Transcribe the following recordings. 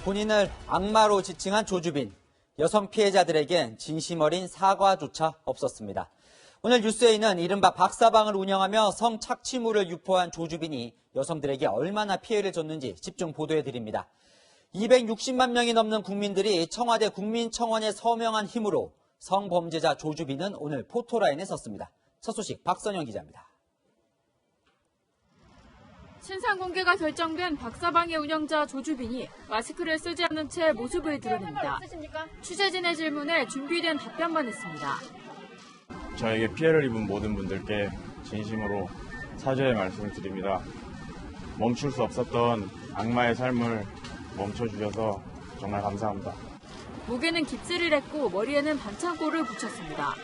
본인을 악마로 지칭한 조주빈. 여성 피해자들에겐 진심 어린 사과조차 없었습니다. 오늘 뉴스에는 이른바 박사방을 운영하며 성착취물을 유포한 조주빈이 여성들에게 얼마나 피해를 줬는지 집중 보도해드립니다. 260만 명이 넘는 국민들이 청와대 국민청원에 서명한 힘으로 성범죄자 조주빈은 오늘 포토라인에 섰습니다. 첫 소식 박선영 기자입니다. 신상 공개가 결정된 박사방의 운영자 조주빈이 마스크를 쓰지 않은 채 모습을 드러냅니다. 취재진의 질문에 준비된 답변만 했습니다. 저에게 피해를 입은 모든 분들께 진심으로 사죄의 말씀을 드립니다. 멈출 수 없었던 악마의 삶을 멈춰주셔서 정말 감사합니다. 목에는 깁스를 했고 머리에는 반창고를 붙였습니다.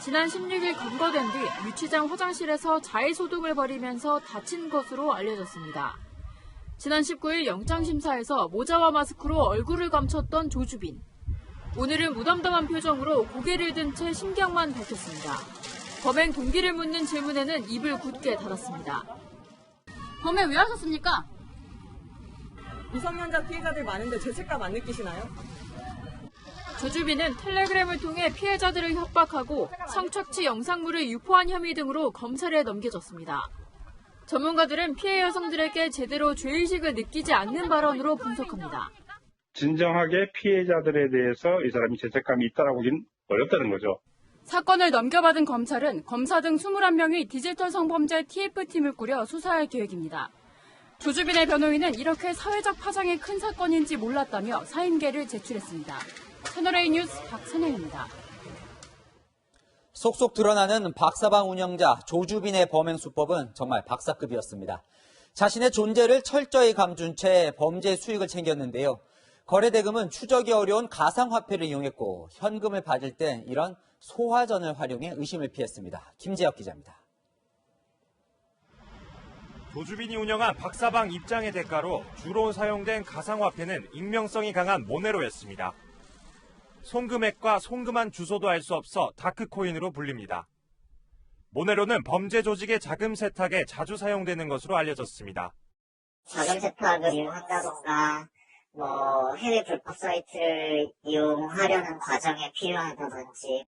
지난 16일 검거된 뒤 유치장 화장실에서 자해소동을 벌이면서 다친 것으로 알려졌습니다. 지난 19일 영장심사에서 모자와 마스크로 얼굴을 감췄던 조주빈. 오늘은 무덤덤한 표정으로 고개를 든 채 심경만 밝혔습니다. 범행 동기를 묻는 질문에는 입을 굳게 닫았습니다. 범행 왜 하셨습니까? 미성년자 피해자들 많은데 죄책감 안 느끼시나요? 조주빈은 텔레그램을 통해 피해자들을 협박하고 성착취 영상물을 유포한 혐의 등으로 검찰에 넘겨졌습니다. 전문가들은 피해 여성들에게 제대로 죄의식을 느끼지 않는 발언으로 분석합니다. 진정하게 피해자들에 대해서 이 사람이 죄책감이 있다라고 보기는 어렵다는 거죠. 사건을 넘겨받은 검찰은 검사 등 21명의 디지털 성범죄 TF팀을 꾸려 수사할 계획입니다. 조주빈의 변호인은 이렇게 사회적 파장이 큰 사건인지 몰랐다며 사임계를 제출했습니다. 채널A 뉴스 박선영입니다. 속속 드러나는 박사방 운영자 조주빈의 범행 수법은 정말 박사급이었습니다. 자신의 존재를 철저히 감춘 채 범죄 수익을 챙겼는데요. 거래대금은 추적이 어려운 가상화폐를 이용했고 현금을 받을 땐 이런 소화전을 활용해 의심을 피했습니다. 김재혁 기자입니다. 조주빈이 운영한 박사방 입장의 대가로 주로 사용된 가상화폐는 익명성이 강한 모네로였습니다. 송금액과 송금한 주소도 알 수 없어 다크코인으로 불립니다. 모네로는 범죄 조직의 자금 세탁에 자주 사용되는 것으로 알려졌습니다. 자금 세탁을 이용한다던가 해외 불법 사이트를 이용하려는 과정에 필요하다든지.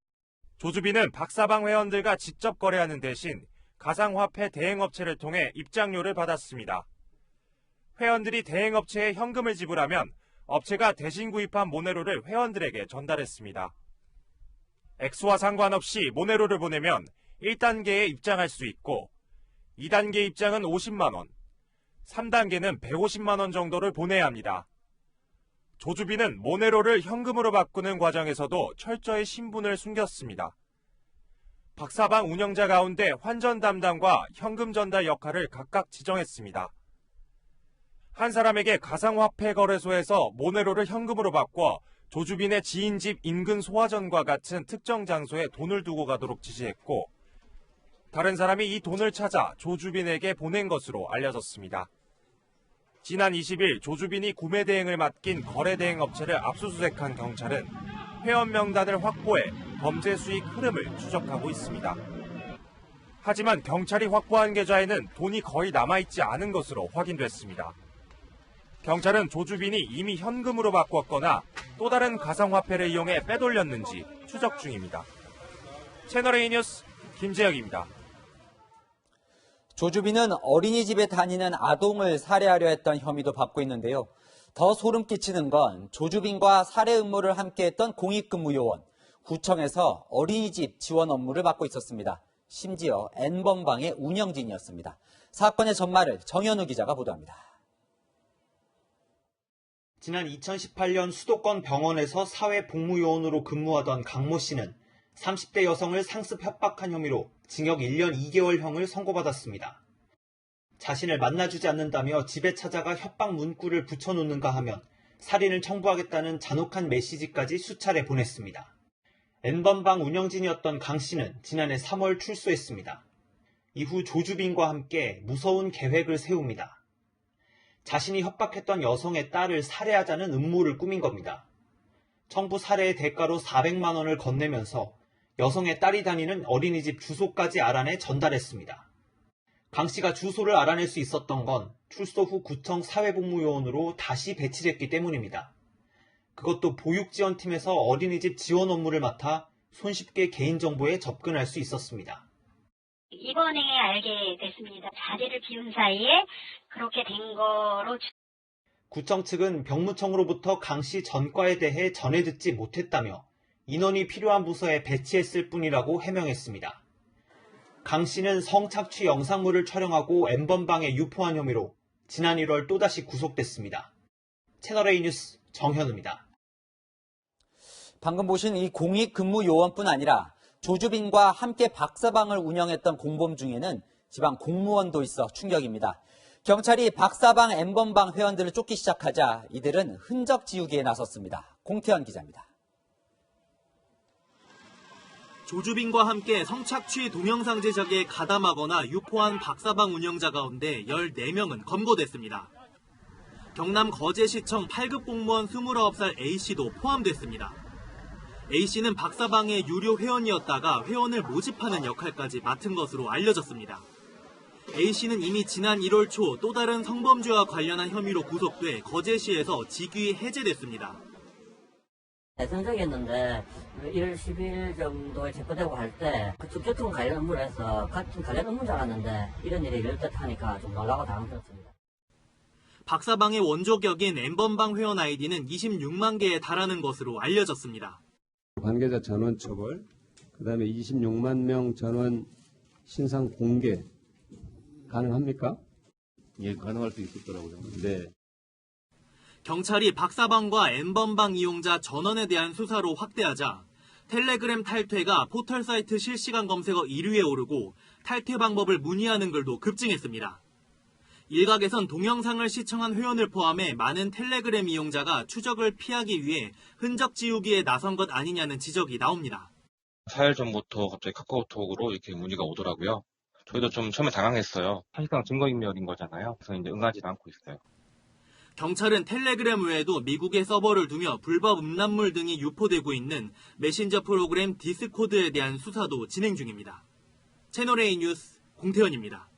조주빈은 박사방 회원들과 직접 거래하는 대신 가상화폐 대행업체를 통해 입장료를 받았습니다. 회원들이 대행업체에 현금을 지불하면 업체가 대신 구입한 모네로를 회원들에게 전달했습니다. 액수와 상관없이 모네로를 보내면 1단계에 입장할 수 있고 2단계 입장은 50만 원, 3단계는 150만 원 정도를 보내야 합니다. 조주빈은 모네로를 현금으로 바꾸는 과정에서도 철저히 신분을 숨겼습니다. 박사방 운영자 가운데 환전 담당과 현금 전달 역할을 각각 지정했습니다. 한 사람에게 가상화폐 거래소에서 모네로를 현금으로 바꿔 조주빈의 지인 집 인근 소화전과 같은 특정 장소에 돈을 두고 가도록 지시했고 다른 사람이 이 돈을 찾아 조주빈에게 보낸 것으로 알려졌습니다. 지난 20일 조주빈이 구매 대행을 맡긴 거래 대행 업체를 압수수색한 경찰은 회원 명단을 확보해 범죄 수익 흐름을 추적하고 있습니다. 하지만 경찰이 확보한 계좌에는 돈이 거의 남아있지 않은 것으로 확인됐습니다. 경찰은 조주빈이 이미 현금으로 바꿨거나 또 다른 가상화폐를 이용해 빼돌렸는지 추적 중입니다. 채널A 뉴스 김재혁입니다. 조주빈은 어린이집에 다니는 아동을 살해하려 했던 혐의도 받고 있는데요. 더 소름 끼치는 건 조주빈과 살해 음모를 함께했던 공익근무요원, 구청에서 어린이집 지원 업무를 맡고 있었습니다. 심지어 N번방의 운영진이었습니다. 사건의 전말을 정현우 기자가 보도합니다. 지난 2018년 수도권 병원에서 사회복무요원으로 근무하던 강모 씨는 30대 여성을 상습 협박한 혐의로 징역 1년 2개월형을 선고받았습니다. 자신을 만나주지 않는다며 집에 찾아가 협박 문구를 붙여놓는가 하면 살인을 청부하겠다는 잔혹한 메시지까지 수차례 보냈습니다. N번방 운영진이었던 강 씨는 지난해 3월 출소했습니다. 이후 조주빈과 함께 무서운 계획을 세웁니다. 자신이 협박했던 여성의 딸을 살해하자는 음모를 꾸민 겁니다. 청부 살해의 대가로 400만 원을 건네면서 여성의 딸이 다니는 어린이집 주소까지 알아내 전달했습니다. 강 씨가 주소를 알아낼 수 있었던 건 출소 후 구청 사회복무요원으로 다시 배치됐기 때문입니다. 그것도 보육지원팀에서 어린이집 지원 업무를 맡아 손쉽게 개인정보에 접근할 수 있었습니다. 이번에 알게 됐습니다. 자리를 비운 사이에 그렇게 된 거로. 구청 측은 병무청으로부터 강 씨 전과에 대해 전해 듣지 못했다며 인원이 필요한 부서에 배치했을 뿐이라고 해명했습니다. 강 씨는 성착취 영상물을 촬영하고 N번방에 유포한 혐의로 지난 1월 또다시 구속됐습니다. 채널A 뉴스 정현우입니다. 방금 보신 이 공익근무요원뿐 아니라 조주빈과 함께 박사방을 운영했던 공범 중에는 지방 공무원도 있어 충격입니다. 경찰이 박사방 N번방 회원들을 쫓기 시작하자 이들은 흔적 지우기에 나섰습니다. 공태현 기자입니다. 조주빈과 함께 성착취 동영상 제작에 가담하거나 유포한 박사방 운영자 가운데 14명은 검거됐습니다. 경남 거제시청 8급 공무원 29살 A씨도 포함됐습니다. A씨는 박사방의 유료 회원이었다가 회원을 모집하는 역할까지 맡은 것으로 알려졌습니다. A씨는 이미 지난 1월 초 또 다른 성범죄와 관련한 혐의로 구속돼 거제시에서 직위 해제됐습니다. 대선적이었는데 1월 10일 정도에 체포되고 할 때 그쪽 교통 관련 업무를 해서 같은 관련 업무인 줄 알았는데 이런 일이 이럴 듯 하니까 좀 놀라고 당황스럽습니다. 박사방의 원조격인 N번방 회원 아이디는 26만 개에 달하는 것으로 알려졌습니다. 관계자 전원 처벌, 그다음에 26만 명 전원 신상 공개 가능합니까? 예, 가능할 수 있을 거라고 생각합니다. 네. 경찰이 박사방과 N번방 이용자 전원에 대한 수사로 확대하자 텔레그램 탈퇴가 포털 사이트 실시간 검색어 1위에 오르고 탈퇴 방법을 문의하는 글도 급증했습니다. 일각에선 동영상을 시청한 회원을 포함해 많은 텔레그램 이용자가 추적을 피하기 위해 흔적 지우기에 나선 것 아니냐는 지적이 나옵니다. 4일 전부터 갑자기 카카오톡으로 이렇게 문의가 오더라고요. 저희도 좀 처음에 당황했어요. 사실상 증거인멸인 거잖아요. 그래서 이제 응하지도 않고 있어요. 경찰은 텔레그램 외에도 미국에 서버를 두며 불법 음란물 등이 유포되고 있는 메신저 프로그램 디스코드에 대한 수사도 진행 중입니다. 채널A 뉴스 공태현입니다.